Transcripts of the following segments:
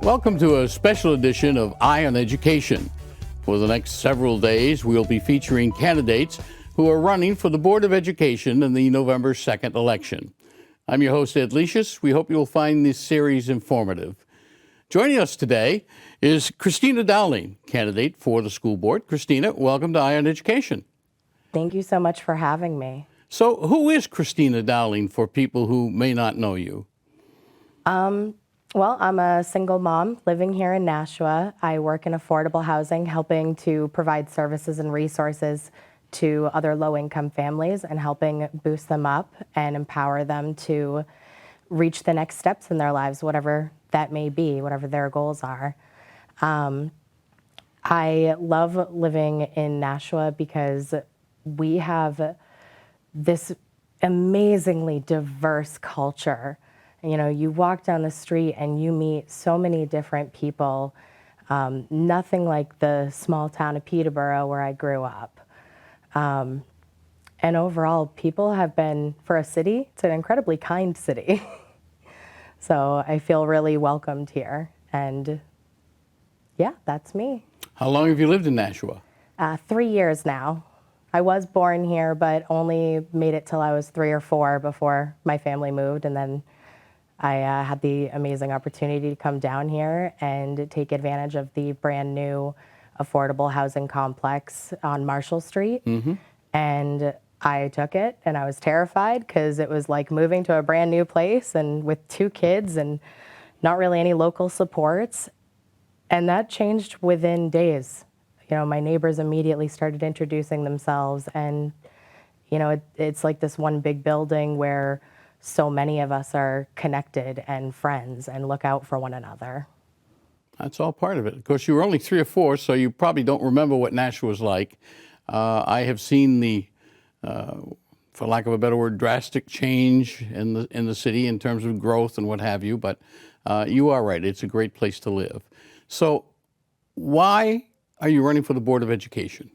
Welcome to a special edition of EYe on Education. For the next several days, we'll be featuring candidates who are running for the Board of Education in the November 2nd election. I'm your host, Ed Lecious. We hope you'll find this series informative. Joining us today is Christina Dowling, candidate for the school board. Christina, welcome to EYe on Education. Thank you so much for having me. So who is Christina Dowling for people who may not know you? Well, I'm a single mom living here in Nashua. I work in affordable housing, helping to provide services and resources to other low-income families and helping boost them up and empower them to reach the next steps in their lives, whatever that may be, whatever their goals are. I love living in Nashua because we have this amazingly diverse culture. You know, you walk down the street and you meet so many different people, nothing like the small town of Peterborough where I grew up. And overall, people have been, for a city, it's an incredibly kind city. So I feel really welcomed here. And yeah, that's me. How long have you lived in Nashua? 3 years now. I was born here, but only made it till I was 3 or 4 before my family moved. And then I had the amazing opportunity to come down here and take advantage of the brand new affordable housing complex on Marshall Street. And I took it and I was terrified because it was like moving to a brand new place and with 2 kids and not really any local supports. And that changed within days. You know, my neighbors immediately started introducing themselves and, you know, it's like this one big building where so many of us are connected and friends and look out for one another. That's all part of it. Of course, you were only 3 or 4, so you probably don't remember what Nashua was like. I have seen the, for lack of a better word, drastic change in the city in terms of growth and what have you, but you are right. It's a great place to live. So why are you running for the Board of Education?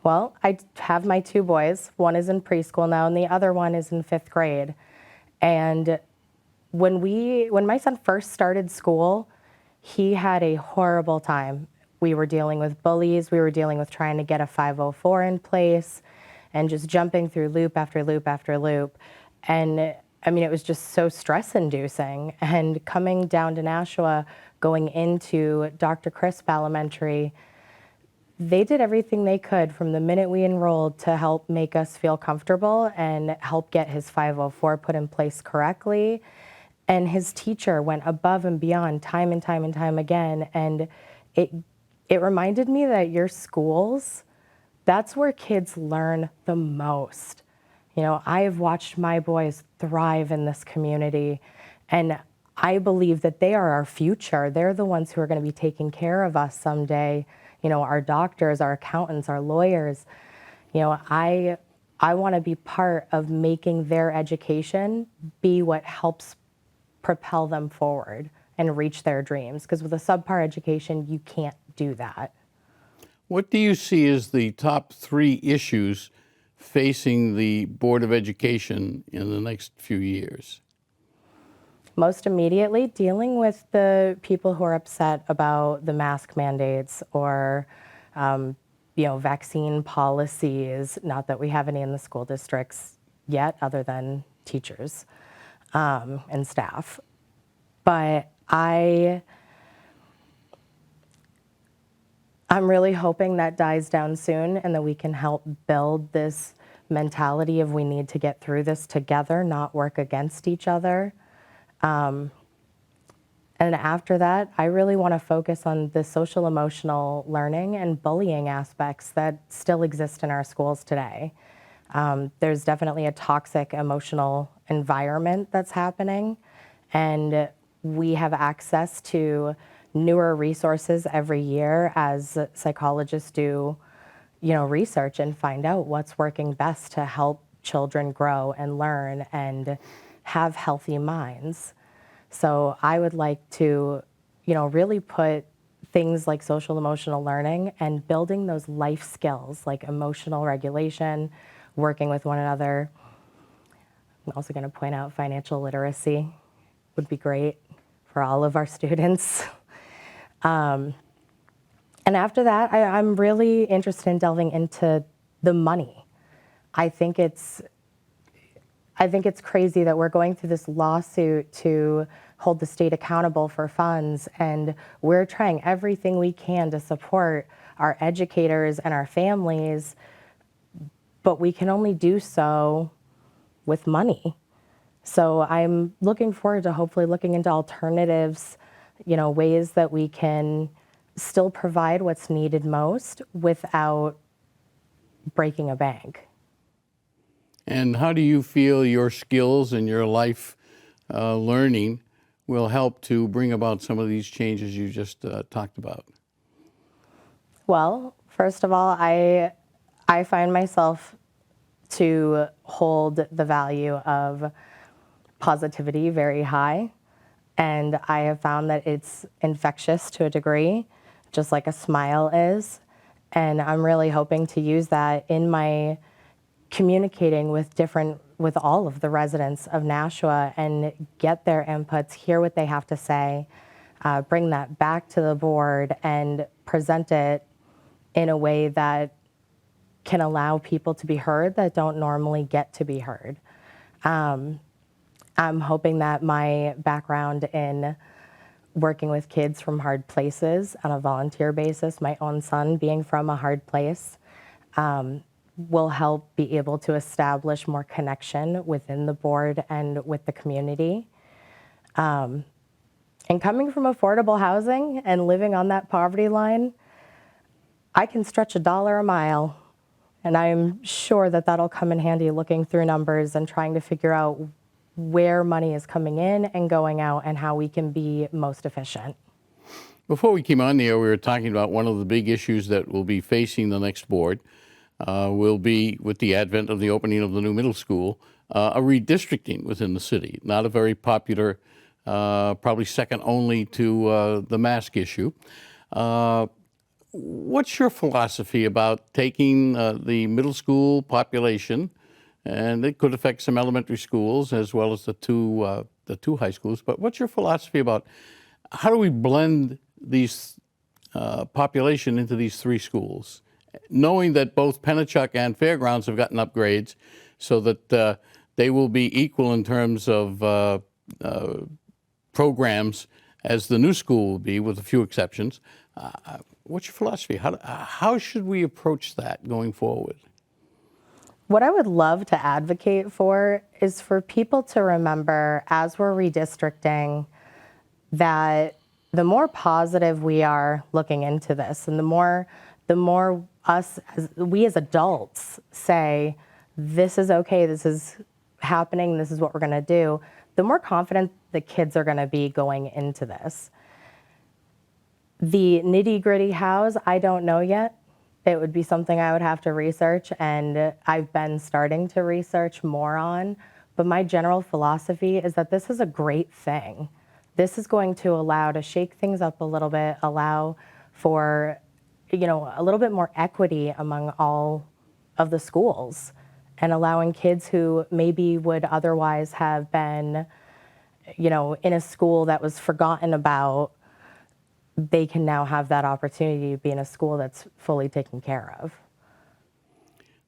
Well, I have my 2 boys. One is in preschool now, and the other one is in 5th grade. And when my son first started school, he had a horrible time. We were dealing with bullies. We were dealing with trying to get a 504 in place and just jumping through loop after loop after loop. And I mean, it was just so stress-inducing. And coming down to Nashua, going into Dr. Crisp Elementary, they did everything they could from the minute we enrolled to help make us feel comfortable and help get his 504 put in place correctly. And his teacher went above and beyond time and time and time again. And it reminded me that your schools, that's where kids learn the most. You know, I have watched my boys thrive in this community, and I believe that they are our future. They're the ones who are going to be taking care of us someday. You know, our doctors, our accountants, our lawyers. You know, I want to be part of making their education be what helps propel them forward and reach their dreams. Because with a subpar education, you can't do that. What do you see as the top 3 issues facing the Board of Education in the next few years? Most immediately, dealing with the people who are upset about the mask mandates or, you know, vaccine policies. Not that we have any in the school districts yet, other than teachers and staff. But I'm really hoping that dies down soon and that we can help build this mentality of we need to get through this together, not work against each other. And after that, I really want to focus on the social emotional learning and bullying aspects that still exist in our schools today. There's definitely a toxic emotional environment that's happening, and we have access to newer resources every year as psychologists do, you know, research and find out what's working best to help children grow and learn and have healthy minds. So I would like to, you know, really put things like social emotional learning and building those life skills like emotional regulation, working with one another. I'm also going to point out financial literacy would be great for all of our students. And after that, I'm really interested in delving into the money. I think it's crazy that we're going through this lawsuit to hold the state accountable for funds, and we're trying everything we can to support our educators and our families, but we can only do so with money. So I'm looking forward to hopefully looking into alternatives, ways that we can still provide what's needed most without breaking a bank. And how do you feel your skills and your life learning will help to bring about some of these changes you just talked about? Well, first of all, I find myself to hold the value of positivity very high, and I have found that it's infectious to a degree, just like a smile is. And I'm really hoping to use that in my communicating with all of the residents of Nashua and get their inputs, hear what they have to say, bring that back to the board and present it in a way that can allow people to be heard that don't normally get to be heard. I'm hoping that my background in working with kids from hard places on a volunteer basis, my own son being from a hard place, will help be able to establish more connection within the board and with the community. And coming from affordable housing and living on that poverty line, I can stretch $1 a mile. And I'm sure that that'll come in handy looking through numbers and trying to figure out where money is coming in and going out and how we can be most efficient. Before we came on the air, we were talking about one of the big issues that will be facing the next board will be, with the advent of the opening of the new middle school, a redistricting within the city. Not a very popular, probably second only to the mask issue. What's your philosophy about taking the middle school population, and it could affect some elementary schools as well as the two high schools, but what's your philosophy about how do we blend these population into these three schools, knowing that both Pennachuck and Fairgrounds have gotten upgrades so that they will be equal in terms of programs as the new school will be, with a few exceptions. What's your philosophy? How should we approach that going forward? What I would love to advocate for is for people to remember, as we're redistricting, that the more positive we are looking into this, and the more we as adults say, this is okay, this is happening, this is what we're going to do, the more confident the kids are going to be going into this. The nitty-gritty hows, I don't know yet. It would be something I would have to research, and I've been starting to research more on. But my general philosophy is that this is a great thing. This is going to allow to shake things up a little bit, allow for, a little bit more equity among all of the schools, and allowing kids who maybe would otherwise have been, in a school that was forgotten about, they can now have that opportunity to be in a school that's fully taken care of.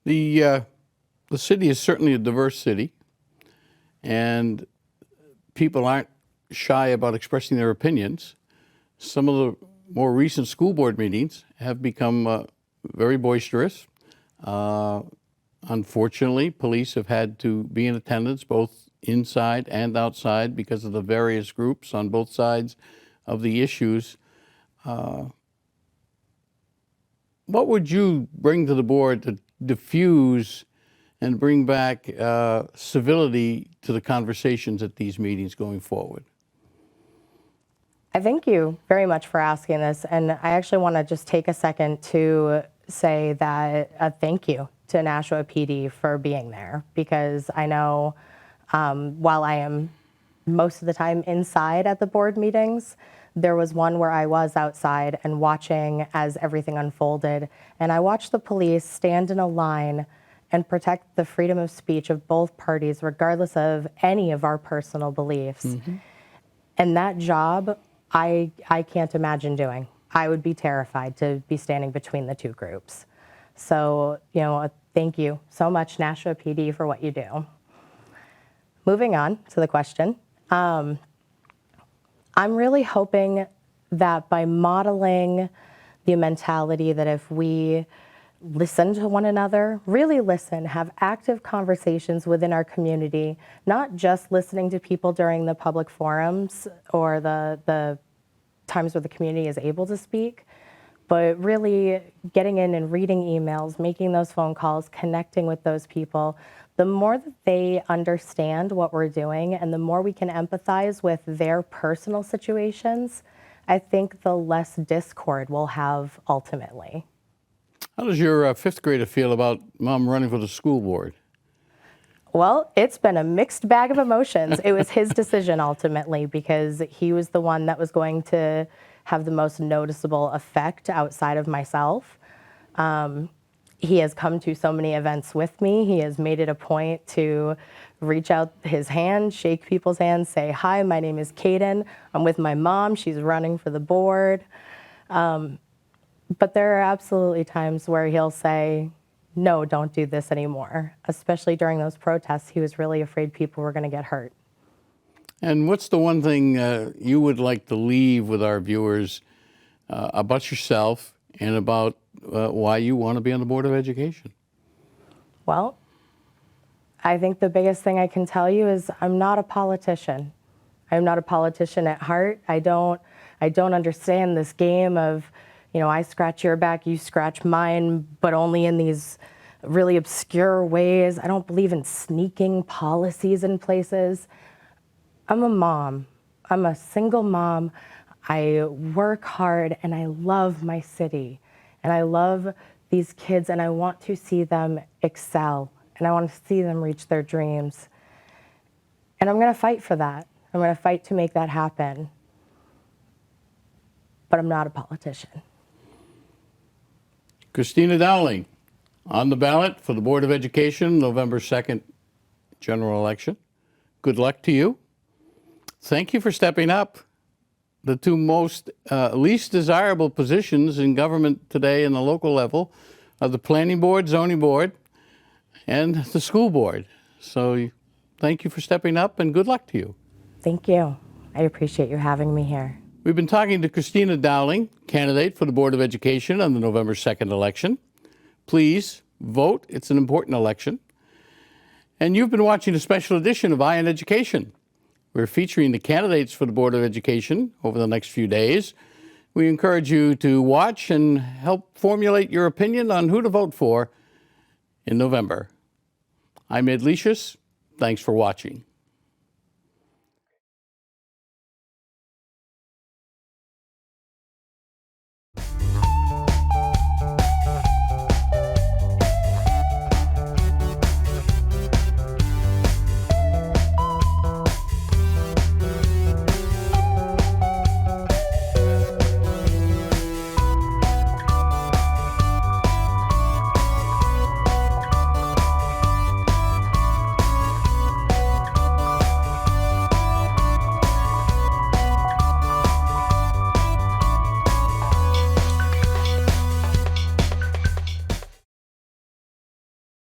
The city is certainly a diverse city, and people aren't shy about expressing their opinions. Some of the more recent school board meetings have become very boisterous. Unfortunately, police have had to be in attendance both inside and outside because of the various groups on both sides of the issues. What would you bring to the board to diffuse and bring back civility to the conversations at these meetings going forward? I thank you very much for asking this, and I actually want to just take a second to say that thank you to Nashua PD for being there, because I know while I am most of the time inside at the board meetings, there was one where I was outside and watching as everything unfolded, and I watched the police stand in a line and protect the freedom of speech of both parties, regardless of any of our personal beliefs. Mm-hmm. And that job, I can't imagine doing. I would be terrified to be standing between the two groups. So, thank you so much, Nashua PD, for what you do. Moving on to the question. I'm really hoping that by modeling the mentality that if we listen to one another, really listen, have active conversations within our community, not just listening to people during the public forums or the times where the community is able to speak, but really getting in and reading emails, making those phone calls, connecting with those people. The more that they understand what we're doing and the more we can empathize with their personal situations, I think the less discord we'll have ultimately. How does your fifth grader feel about Mom running for the school board? Well, it's been a mixed bag of emotions. It was his decision ultimately because he was the one that was going to have the most noticeable effect outside of myself. He has come to so many events with me. He has made it a point to reach out his hand, shake people's hands, say, "Hi, my name is Kaden. I'm with my mom. She's running for the board." But there are absolutely times where he'll say, "No, don't do this anymore." Especially during those protests, he was really afraid people were going to get hurt. And what's the one thing you would like to leave with our viewers about yourself and about why you want to be on the Board of Education? Well, I think the biggest thing I can tell you is I'm not a politician. I'm not a politician at heart. I don't understand this game of, I scratch your back, you scratch mine, but only in these really obscure ways. I don't believe in sneaking policies in places. I'm a mom. I'm a single mom. I work hard and I love my city. And I love these kids and I want to see them excel. And I want to see them reach their dreams. And I'm going to fight for that. I'm going to fight to make that happen. But I'm not a politician. Christina Dowling, on the ballot for the Board of Education, November 2nd general election. Good luck to you. Thank you for stepping up. The two most least desirable positions in government today in the local level are the planning board, zoning board, and the school board. So thank you for stepping up and good luck to you. Thank you. I appreciate you having me here. We've been talking to Christina Dowling, candidate for the Board of Education on the November 2nd election. Please vote. It's an important election. And you've been watching a special edition of eYe on Education. We're featuring the candidates for the Board of Education over the next few days. We encourage you to watch and help formulate your opinion on who to vote for in November. I'm Ed Lecious. Thanks for watching.